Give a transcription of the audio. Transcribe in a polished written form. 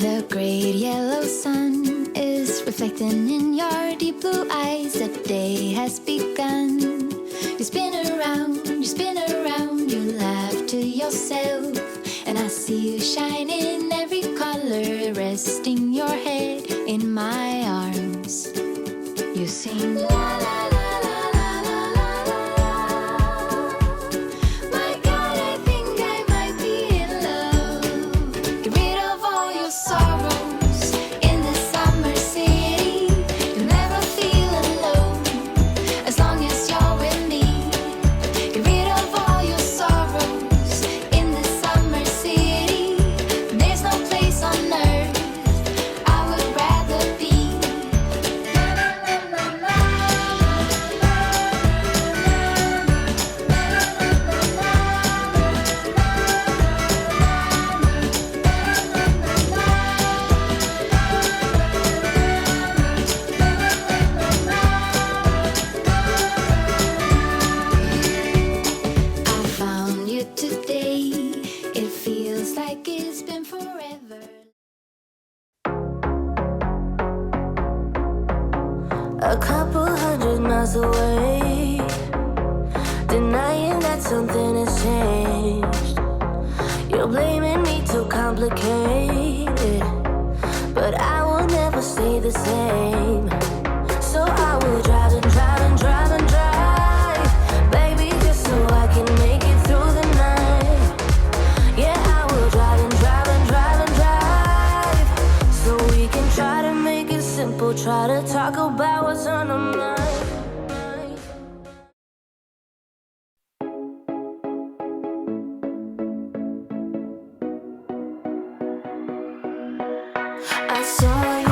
The great yellow sun is reflecting in your deep blue eyes. The day has begun. You spin around, you laugh to yourself, and I see you shine in every color, resting your head in my arms. You sing la la la la la la la la. My God, I think I might be in love. Get rid of all your sorrows in the summer city. You'll never feel alone as long as you're with me. Get rid of all your sorrows in the summer city. There's no place on earth I would rather be. I found you today. It feels like it's been forever. A couple 100 miles away, denying that something has changed. You're blaming me, too complicated, but I will never stay the same. So I will drive and drive and drive and drive, baby, just so I can make it through the night. Yeah, I will drive and drive and drive and drive, so we can try to make it simple, try to talk about what's on our mind. I saw you